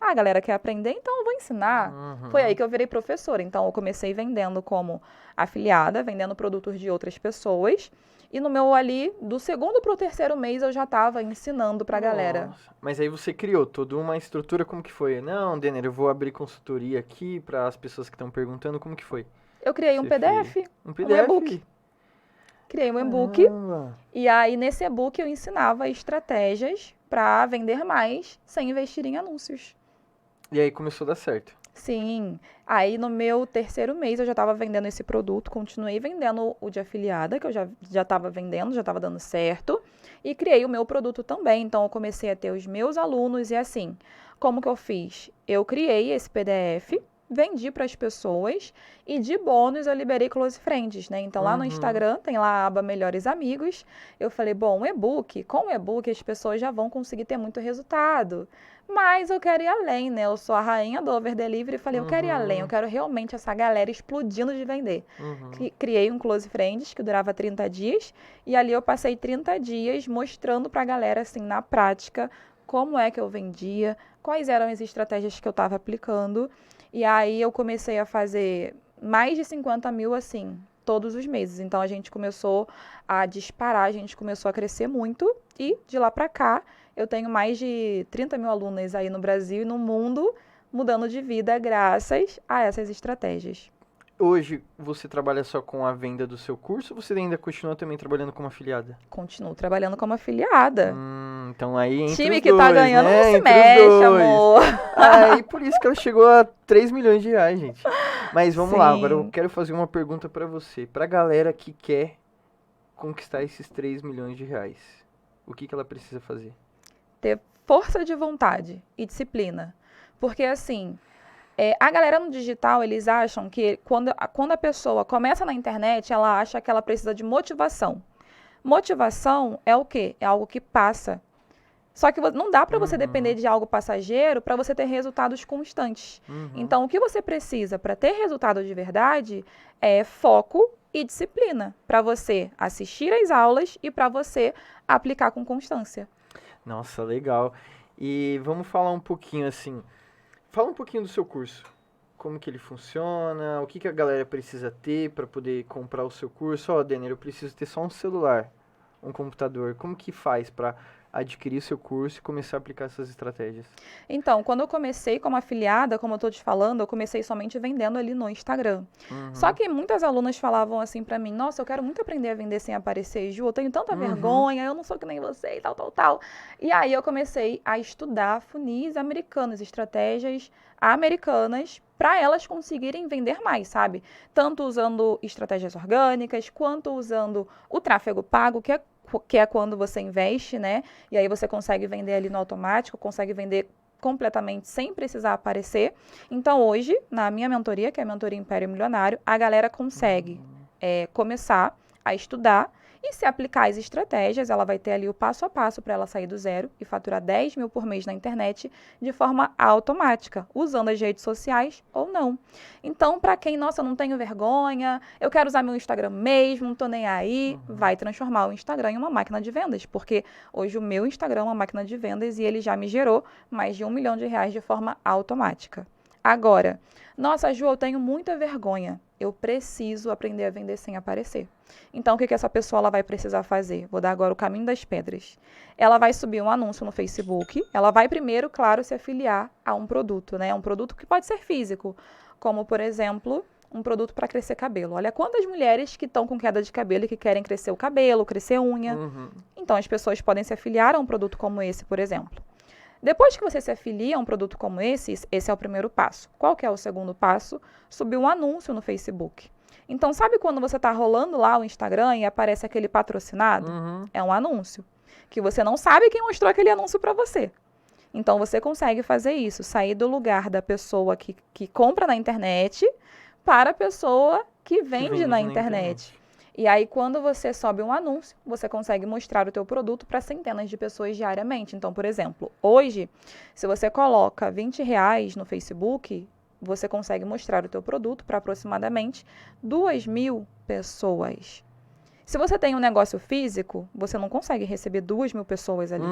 a galera quer aprender, então eu vou ensinar. Foi aí que eu virei professora. Então, eu comecei vendendo como afiliada, vendendo produtos de outras pessoas. E no meu ali, do segundo para o terceiro mês, eu já estava ensinando para a galera. Mas aí você criou toda uma estrutura, como que foi? Não, Denner, eu vou abrir consultoria aqui para as pessoas que estão perguntando, como que foi? Eu criei um PDF, um e-book. Criei um e-book e aí nesse e-book eu ensinava estratégias para vender mais sem investir em anúncios. E aí começou a dar certo? Sim. Aí no meu terceiro mês eu já estava vendendo esse produto, continuei vendendo o de afiliada, que eu já estava vendendo, já estava dando certo, e criei o meu produto também. Então eu comecei a ter os meus alunos e assim, como que eu fiz? Eu criei esse PDF, vendi para as pessoas e de bônus eu liberei Close Friends, né? Então lá no Instagram tem lá a aba Melhores Amigos. Eu falei, bom, com o e-book as pessoas já vão conseguir ter muito resultado. Mas eu quero ir além, né? Eu sou a rainha do over delivery e falei, eu quero ir além, eu quero realmente essa galera explodindo de vender. Criei um Close Friends que durava 30 dias e ali eu passei 30 dias mostrando pra galera, assim, na prática, como é que eu vendia, quais eram as estratégias que eu estava aplicando. E aí eu comecei a fazer mais de 50 mil, assim, todos os meses. Então, a gente começou a disparar, a gente começou a crescer muito. E, de lá para cá, eu tenho mais de 30 mil alunas aí no Brasil e no mundo, mudando de vida graças a essas estratégias. Hoje, você trabalha só com a venda do seu curso ou você ainda continua também trabalhando como afiliada? Continuo trabalhando como afiliada. Então aí entre time os que dois, tá ganhando né? não se Entre mexe, amor. Aí por isso que ela chegou a 3 milhões de reais, gente. Mas vamos lá, agora eu quero fazer uma pergunta pra você. Pra galera que quer conquistar esses 3 milhões de reais, o que ela precisa fazer? Ter força de vontade e disciplina. Porque assim, a galera no digital, eles acham que quando a pessoa começa na internet, ela acha que ela precisa de motivação. Motivação é o quê? É algo que passa. Só que não dá para você depender de algo passageiro para você ter resultados constantes. Então, o que você precisa para ter resultado de verdade é foco e disciplina para você assistir às aulas e para você aplicar com constância. Nossa, legal. E vamos falar um pouquinho assim, fala um pouquinho do seu curso. Como que ele funciona, o que que a galera precisa ter para poder comprar o seu curso. Ó, Denner, eu preciso ter só um celular, um computador. Como que faz para adquirir o seu curso e começar a aplicar essas estratégias? Então, quando eu comecei como afiliada, como eu tô te falando, eu comecei somente vendendo ali no Instagram. Só que muitas alunas falavam assim pra mim, nossa, eu quero muito aprender a vender sem aparecer, Ju, eu tenho tanta vergonha, eu não sou que nem você e tal, tal, tal. E aí eu comecei a estudar funis americanos, estratégias americanas, para elas conseguirem vender mais, sabe? Tanto usando estratégias orgânicas, quanto usando o tráfego pago, que é quando você investe, né? E aí você consegue vender ali no automático, consegue vender completamente sem precisar aparecer. Então, hoje, na minha mentoria, que é a Mentoria Império Milionário, a galera consegue começar a estudar e se aplicar as estratégias, ela vai ter ali o passo a passo para ela sair do zero e faturar 10 mil por mês na internet de forma automática, usando as redes sociais ou não. Então, para quem, nossa, eu não tenho vergonha, eu quero usar meu Instagram mesmo, não tô nem aí, vai transformar o Instagram em uma máquina de vendas, porque hoje o meu Instagram é uma máquina de vendas e ele já me gerou mais de R$1 milhão de forma automática. Agora, nossa, Ju, eu tenho muita vergonha. Eu preciso aprender a vender sem aparecer. Então, o que essa pessoa ela vai precisar fazer? Vou dar agora o caminho das pedras. Ela vai subir um anúncio no Facebook. Ela vai primeiro, claro, se afiliar a um produto, né? Um produto que pode ser físico, como, por exemplo, um produto para crescer cabelo. Olha quantas mulheres que estão com queda de cabelo e que querem crescer o cabelo, crescer unha. Então, as pessoas podem se afiliar a um produto como esse, por exemplo. Depois que você se afilia a um produto como esse é o primeiro passo. Qual que é o segundo passo? Subir um anúncio no Facebook. Então, sabe quando você está rolando lá o Instagram e aparece aquele patrocinado? É um anúncio, que você não sabe quem mostrou aquele anúncio para você. Então, você consegue fazer isso, sair do lugar da pessoa que compra na internet para a pessoa que vende na internet. E aí, quando você sobe um anúncio, você consegue mostrar o teu produto para centenas de pessoas diariamente. Então, por exemplo, hoje, se você coloca R$20 no Facebook, você consegue mostrar o teu produto para aproximadamente 2.000 pessoas. Se você tem um negócio físico, você não consegue receber 2.000 pessoas ali.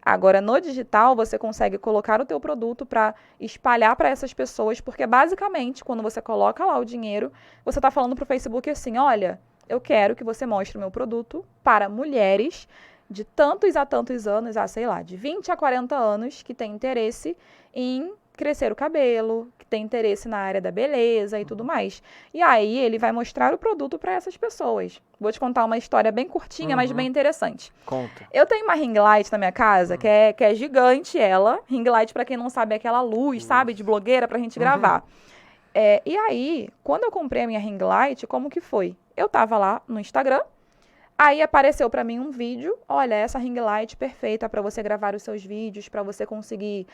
Agora, no digital, você consegue colocar o teu produto para espalhar para essas pessoas, porque basicamente, quando você coloca lá o dinheiro, você está falando para o Facebook assim, olha, eu quero que você mostre o meu produto para mulheres de tantos a tantos anos, sei lá, de 20 a 40 anos, que têm interesse em crescer o cabelo, que tem interesse na área da beleza e tudo mais. E aí ele vai mostrar o produto para essas pessoas. Vou te contar uma história bem curtinha, mas bem interessante. Conta. Eu tenho uma ring light na minha casa, que é gigante ela. Ring light, para quem não sabe, é aquela luz, sabe, de blogueira pra gente gravar. E aí, quando eu comprei a minha ring light, como que foi? Eu tava lá no Instagram, aí apareceu para mim um vídeo, olha, essa ring light perfeita para você gravar os seus vídeos, para você conseguir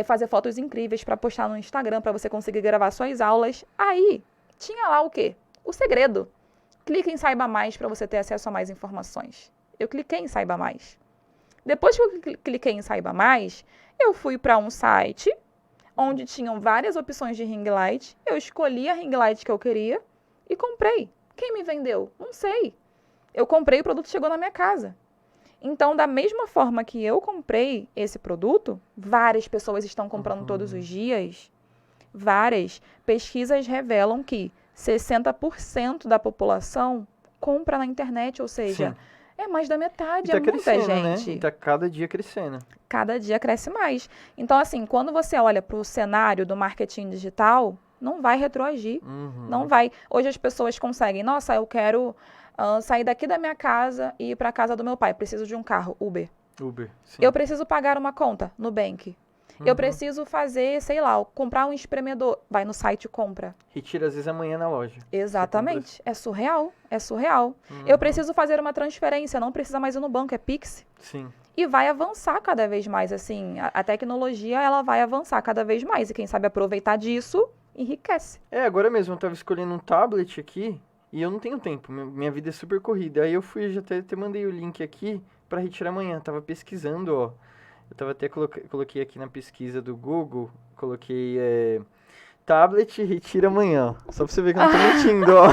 fazer fotos incríveis para postar no Instagram, para você conseguir gravar suas aulas. Aí, tinha lá o quê? O segredo. Clique em Saiba Mais para você ter acesso a mais informações. Eu cliquei em Saiba Mais. Depois que eu cliquei em Saiba Mais, eu fui para um site onde tinham várias opções de ring light. Eu escolhi a ring light que eu queria e comprei. Quem me vendeu? Não sei. Eu comprei, o produto chegou na minha casa. Então, da mesma forma que eu comprei esse produto, várias pessoas estão comprando todos os dias. Várias pesquisas revelam que 60% da população compra na internet, ou seja, é mais da metade, é muita gente. Né? Tá cada dia crescendo. Cada dia cresce mais. Então, assim, quando você olha para o cenário do marketing digital, não vai retroagir. Não vai. Hoje as pessoas conseguem, nossa, eu quero sair daqui da minha casa e ir para a casa do meu pai. Preciso de um carro, Uber. Sim. Eu preciso pagar uma conta, Nubank. Eu preciso fazer, sei lá, comprar um espremedor. Vai no site e compra. Retira às vezes amanhã na loja. Exatamente. É surreal. É surreal. Eu preciso fazer uma transferência, não precisa mais ir no banco, é Pix. Sim. E vai avançar cada vez mais, assim. A tecnologia, ela vai avançar cada vez mais. E quem sabe aproveitar disso, enriquece. Agora mesmo eu tava escolhendo um tablet aqui e eu não tenho tempo. Minha vida é super corrida. Aí eu fui, já até mandei o link aqui pra retirar amanhã. Tava pesquisando, ó. Eu tava até coloquei aqui na pesquisa do Google, coloquei tablet retira amanhã. Só pra você ver que eu não tô mentindo, ó.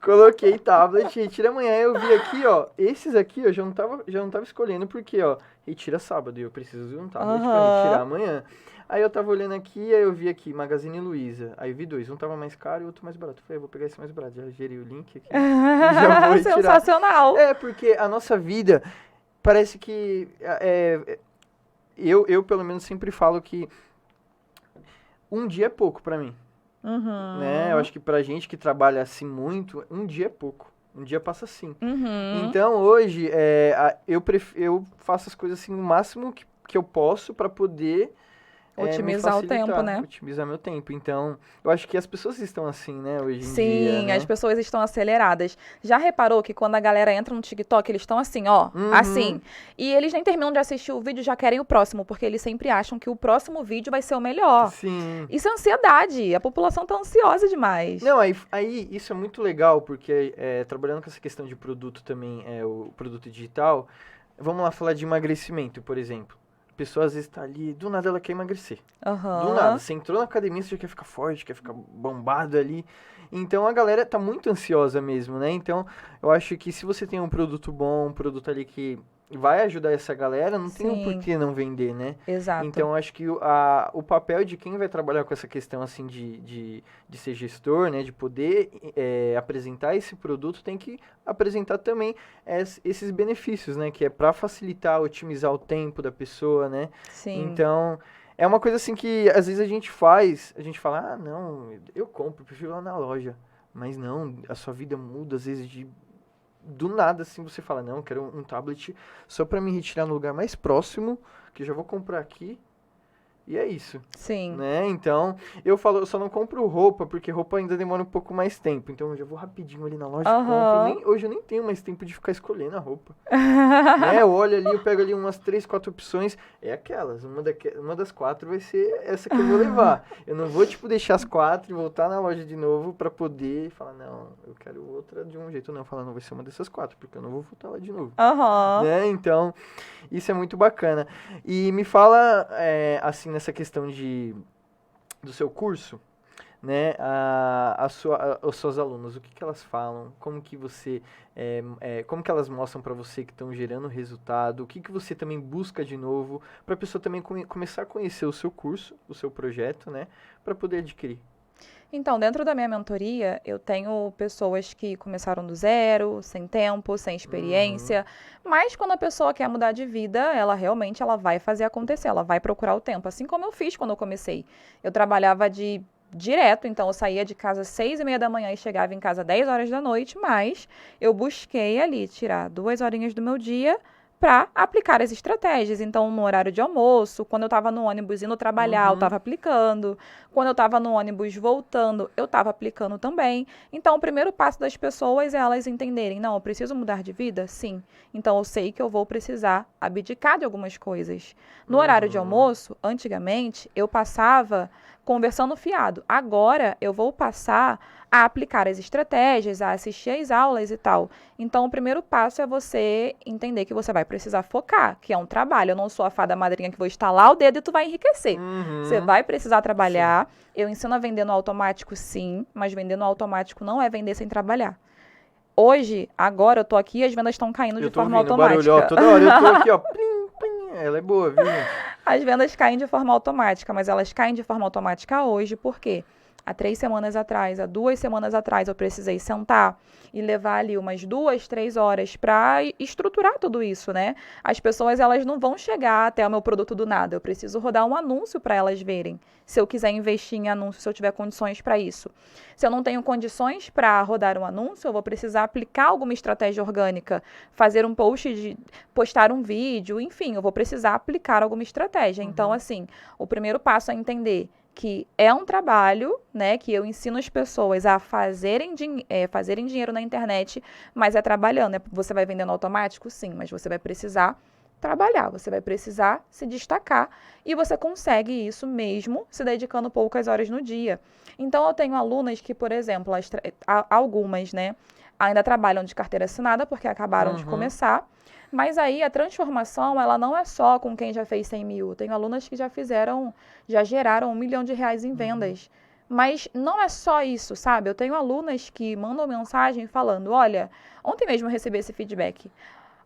Coloquei tablet, retira amanhã. Eu vi aqui, ó. Esses aqui eu já não tava escolhendo porque, ó, retira sábado e eu preciso de um tablet pra retirar amanhã. Aí eu tava olhando aqui, aí eu vi aqui Magazine Luiza. Aí vi dois, um tava mais caro e outro mais barato. Falei, vou pegar esse mais barato. Já gerei o link aqui. Já vou retirar. Sensacional. Porque a nossa vida parece que eu pelo menos sempre falo que um dia é pouco pra mim. Né? Eu acho que pra gente que trabalha assim muito, um dia é pouco. Um dia passa assim. Então, hoje, eu faço as coisas assim o máximo que eu posso pra poder otimizar o tempo, né? Otimizar meu tempo. Então, eu acho que as pessoas estão assim, né, hoje em dia. Sim, né? as pessoas estão aceleradas. Já reparou que quando a galera entra no TikTok, eles estão assim, ó, assim. E eles nem terminam de assistir o vídeo, já querem o próximo, porque eles sempre acham que o próximo vídeo vai ser o melhor. Sim. Isso é ansiedade. A população tá ansiosa demais. Não, aí isso é muito legal, porque trabalhando com essa questão de produto também, o produto digital, vamos lá falar de emagrecimento, por exemplo. A pessoa às vezes tá ali, do nada ela quer emagrecer. Do nada, você entrou na academia, você já quer ficar forte, quer ficar bombado ali. Então a galera tá muito ansiosa mesmo, né? Então eu acho que se você tem um produto bom, um produto ali que vai ajudar essa galera, não tem um porquê não vender, né? Exato. Então eu acho que o papel de quem vai trabalhar com essa questão assim de ser gestor, né? De poder apresentar esse produto, tem que apresentar também esses benefícios, né? Que é para facilitar, otimizar o tempo da pessoa, né? Sim. Então, é uma coisa assim que às vezes a gente fala, não, eu compro, prefiro ir lá na loja. Mas não, a sua vida muda às vezes do nada, assim, você fala, não, eu quero um tablet só pra me retirar no lugar mais próximo, que eu já vou comprar aqui. E é isso. Sim. Né? Então, eu só não compro roupa, porque roupa ainda demora um pouco mais tempo. Então, eu já vou rapidinho ali na loja e compro. Hoje eu nem tenho mais tempo de ficar escolhendo a roupa. Eu olho ali, eu pego ali umas 3, 4 opções. É aquelas. Uma das 4 vai ser essa que eu vou levar. Eu não vou, deixar as 4 e voltar na loja de novo pra poder falar, não, eu quero outra de um jeito. Não, falar, não, vai ser uma dessas 4, porque eu não vou voltar lá de novo. Né? Então, isso é muito bacana. E me fala, assim, nessa questão do seu curso, né, as suas alunas, o que elas falam, como que você, como que elas mostram para você que estão gerando resultado, o que você também busca de novo, para a pessoa também começar a conhecer o seu curso, o seu projeto, né, para poder adquirir. Então, dentro da minha mentoria, eu tenho pessoas que começaram do zero, sem tempo, sem experiência, mas quando a pessoa quer mudar de vida, ela realmente vai fazer acontecer, ela vai procurar o tempo, assim como eu fiz quando eu comecei. Eu trabalhava direto, então eu saía de casa às 6:30 da manhã e chegava em casa às 10 horas da noite, mas eu busquei ali tirar 2 horinhas do meu dia para aplicar as estratégias. Então, no horário de almoço, quando eu estava no ônibus indo trabalhar, eu estava aplicando. Quando eu estava no ônibus voltando, eu estava aplicando também. Então, o primeiro passo das pessoas é elas entenderem, não, eu preciso mudar de vida? Sim. Então, eu sei que eu vou precisar abdicar de algumas coisas. No horário de almoço, antigamente, eu passava conversando fiado. Agora, eu vou passar a aplicar as estratégias, a assistir às aulas e tal. Então, o primeiro passo é você entender que você vai precisar focar, que é um trabalho. Eu não sou a fada madrinha que vou estalar o dedo e tu vai enriquecer. Você vai precisar trabalhar. Sim. Eu ensino a vender no automático, sim, mas vender no automático não é vender sem trabalhar. Hoje, agora, eu tô aqui e as vendas estão caindo de forma automática. Barulho, ó, toda hora eu tô aqui, ó. Plim, plim. Ela é boa, viu, gente? As vendas caem de forma automática, mas elas caem de forma automática hoje, por quê? Há 3 semanas atrás, há 2 semanas atrás, eu precisei sentar e levar ali umas 2, 3 horas para estruturar tudo isso, né? As pessoas, elas não vão chegar até o meu produto do nada. Eu preciso rodar um anúncio para elas verem. Se eu quiser investir em anúncio, se eu tiver condições para isso. Se eu não tenho condições para rodar um anúncio, eu vou precisar aplicar alguma estratégia orgânica, fazer um post, postar um vídeo, enfim, eu vou precisar aplicar alguma estratégia. Então, assim, o primeiro passo é entender que é um trabalho, né, que eu ensino as pessoas a fazerem dinheiro na internet, mas é trabalhando. Você vai vender no automático? Sim, mas você vai precisar trabalhar, você vai precisar se destacar e você consegue isso mesmo se dedicando poucas horas no dia. Então, eu tenho alunas que, por exemplo, algumas, né, ainda trabalham de carteira assinada, porque acabaram de começar. Mas aí a transformação, ela não é só com quem já fez 100 mil. Tenho alunas que já geraram R$ 1 milhão em vendas. Mas não é só isso, sabe? Eu tenho alunas que mandam mensagem falando, olha, ontem mesmo eu recebi esse feedback.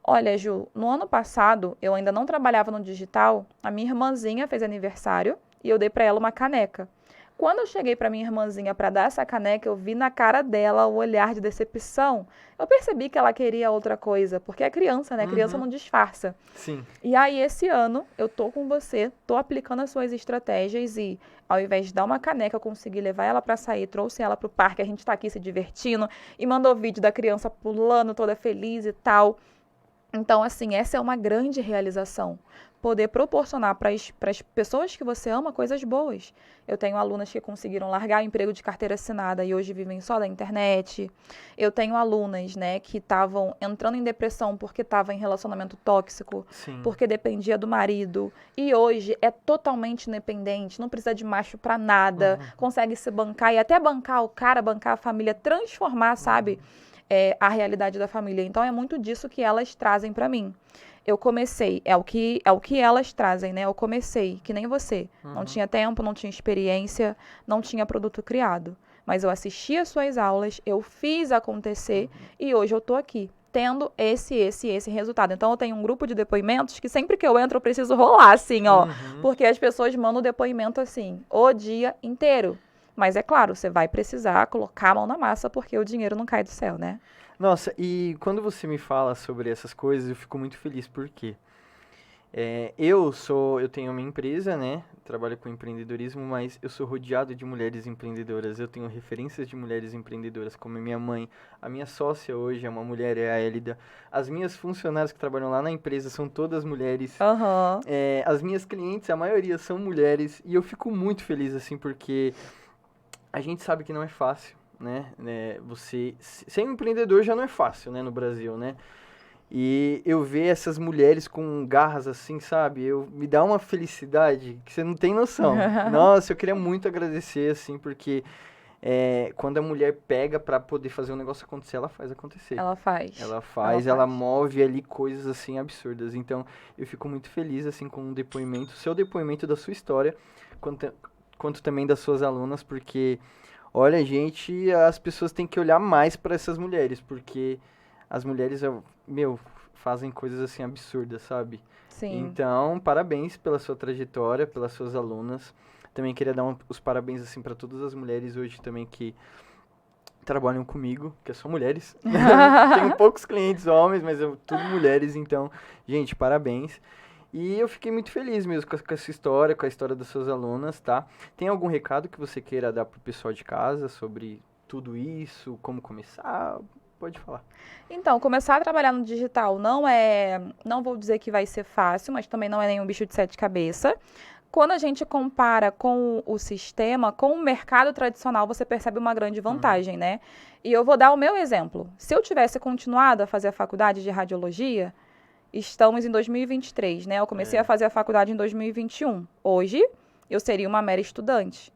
Olha, Ju, no ano passado, eu ainda não trabalhava no digital, a minha irmãzinha fez aniversário e eu dei para ela uma caneca. Quando eu cheguei para minha irmãzinha para dar essa caneca, eu vi na cara dela o olhar de decepção. Eu percebi que ela queria outra coisa, porque é criança, né? Criança não disfarça. Sim. E aí, esse ano, eu tô com você, tô aplicando as suas estratégias e, ao invés de dar uma caneca, eu consegui levar ela para sair, trouxe ela pro parque, a gente tá aqui se divertindo e mandou vídeo da criança pulando, toda feliz e tal. Então, assim, essa é uma grande realização. Poder proporcionar para as pessoas que você ama coisas boas. Eu tenho alunas que conseguiram largar o emprego de carteira assinada e hoje vivem só da internet. Eu tenho alunas, né, que estavam entrando em depressão porque estavam em relacionamento tóxico, porque dependia do marido. E hoje é totalmente independente, não precisa de macho para nada, consegue se bancar e até bancar o cara, bancar a família, transformar, sabe, a realidade da família. Então, é muito disso que elas trazem para mim. Eu comecei, é o que elas trazem, né? Eu comecei, que nem você. Não tinha tempo, não tinha experiência, não tinha produto criado. Mas eu assisti as suas aulas, eu fiz acontecer e hoje eu tô aqui, tendo esse resultado. Então, eu tenho um grupo de depoimentos que sempre que eu entro, eu preciso rolar, assim, ó. Porque as pessoas mandam depoimento, assim, o dia inteiro. Mas é claro, você vai precisar colocar a mão na massa, porque o dinheiro não cai do céu, né? Nossa, e quando você me fala sobre essas coisas, eu fico muito feliz, porque eu tenho uma empresa, né, trabalho com empreendedorismo, mas eu sou rodeado de mulheres empreendedoras, eu tenho referências de mulheres empreendedoras, como a minha mãe, a minha sócia hoje é uma mulher, é a Elida, as minhas funcionárias que trabalham lá na empresa são todas mulheres, as minhas clientes, a maioria são mulheres, e eu fico muito feliz, assim, porque a gente sabe que não é fácil, né? Você ser um empreendedor já não é fácil, né, no Brasil, né? E eu ver essas mulheres com garras assim, sabe? Me dá uma felicidade que você não tem noção. Nossa, eu queria muito agradecer, assim, porque quando a mulher pega pra poder fazer um negócio acontecer, ela faz acontecer. Ela faz. Ela move ali coisas, assim, absurdas. Então, eu fico muito feliz, assim, com o depoimento, seu depoimento da sua história, quanto também das suas alunas, porque... Olha, gente, as pessoas têm que olhar mais para essas mulheres, porque as mulheres, fazem coisas assim absurdas, sabe? Sim. Então, parabéns pela sua trajetória, pelas suas alunas. Também queria dar os parabéns assim para todas as mulheres hoje também que trabalham comigo, que são mulheres. Tenho poucos clientes homens, mas tudo mulheres, então, gente, parabéns. E eu fiquei muito feliz mesmo com essa história, com a história das suas alunas, tá? Tem algum recado que você queira dar pro pessoal de casa sobre tudo isso, como começar? Pode falar. Então, começar a trabalhar no digital não vou dizer que vai ser fácil, mas também não é nenhum bicho de sete cabeças. Quando a gente compara com o sistema, com o mercado tradicional, você percebe uma grande vantagem, né? E eu vou dar o meu exemplo. Se eu tivesse continuado a fazer a faculdade de radiologia, estamos em 2023, né? Eu comecei a fazer a faculdade em 2021. Hoje, eu seria uma mera estudante.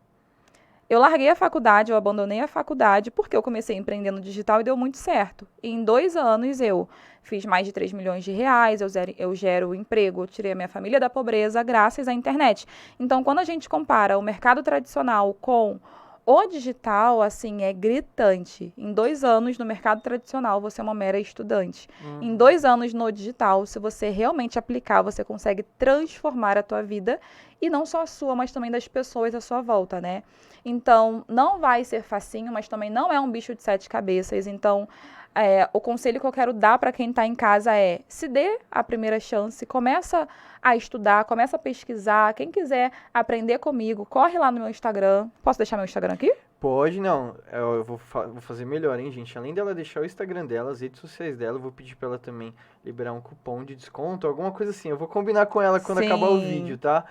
Eu larguei a faculdade, eu abandonei a faculdade porque eu comecei a empreender no digital e deu muito certo. E em 2 anos eu fiz mais de 3 milhões de reais, eu gero emprego, eu tirei a minha família da pobreza graças à internet. Então, quando a gente compara o mercado tradicional com o digital, assim, é gritante. Em 2 anos no mercado tradicional, você é uma mera estudante. Em 2 anos no digital, se você realmente aplicar, você consegue transformar a tua vida e não só a sua, mas também das pessoas à sua volta, né? Então, não vai ser facinho, mas também não é um bicho de 7 cabeças. Então, o conselho que eu quero dar para quem está em casa é: se dê a primeira chance, começa a estudar, começa a pesquisar. Quem quiser aprender comigo, corre lá no meu Instagram. Posso deixar meu Instagram aqui? Pode, não. Eu vou fazer melhor, hein, gente? Além dela deixar o Instagram dela, as redes sociais dela, eu vou pedir pra ela também liberar um cupom de desconto, alguma coisa assim. Eu vou combinar com ela quando acabar o vídeo, tá?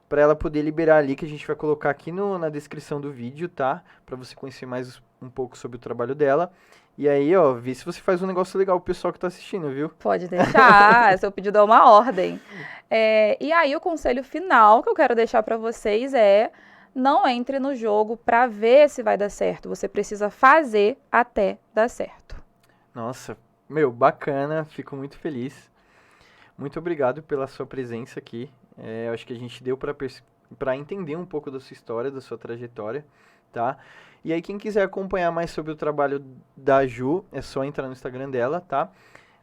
Pra ela poder liberar ali, que a gente vai colocar aqui na descrição do vídeo, tá? Pra você conhecer mais um pouco sobre o trabalho dela. E aí, ó, vê se você faz um negócio legal pro pessoal que tá assistindo, viu? Pode deixar, seu pedido é uma ordem. E aí, o conselho final que eu quero deixar pra vocês é: não entre no jogo pra ver se vai dar certo. Você precisa fazer até dar certo. Nossa, meu, bacana, fico muito feliz. Muito obrigado pela sua presença aqui. Eu acho que a gente deu para entender um pouco da sua história, da sua trajetória, tá? E aí, quem quiser acompanhar mais sobre o trabalho da Ju, é só entrar no Instagram dela, tá?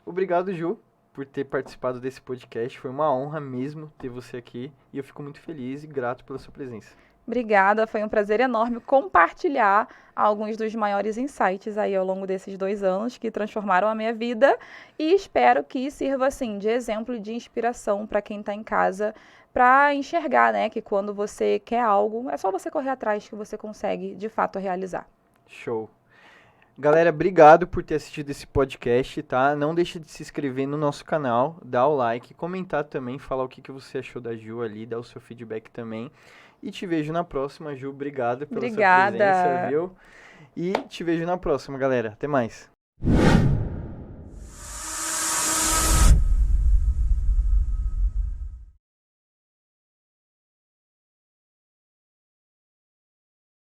Obrigado, Ju, por ter participado desse podcast. Foi uma honra mesmo ter você aqui e eu fico muito feliz e grato pela sua presença. Obrigada, foi um prazer enorme compartilhar alguns dos maiores insights aí ao longo desses 2 anos que transformaram a minha vida e espero que sirva assim de exemplo e de inspiração para quem está em casa para enxergar, né, que quando você quer algo é só você correr atrás que você consegue de fato realizar. Show. Galera, obrigado por ter assistido esse podcast, tá? Não deixe de se inscrever no nosso canal, dar o like, comentar também, falar o que você achou da Ju ali, dar o seu feedback também. E te vejo na próxima, Ju. Obrigado pela sua presença, viu? E te vejo na próxima, galera. Até mais.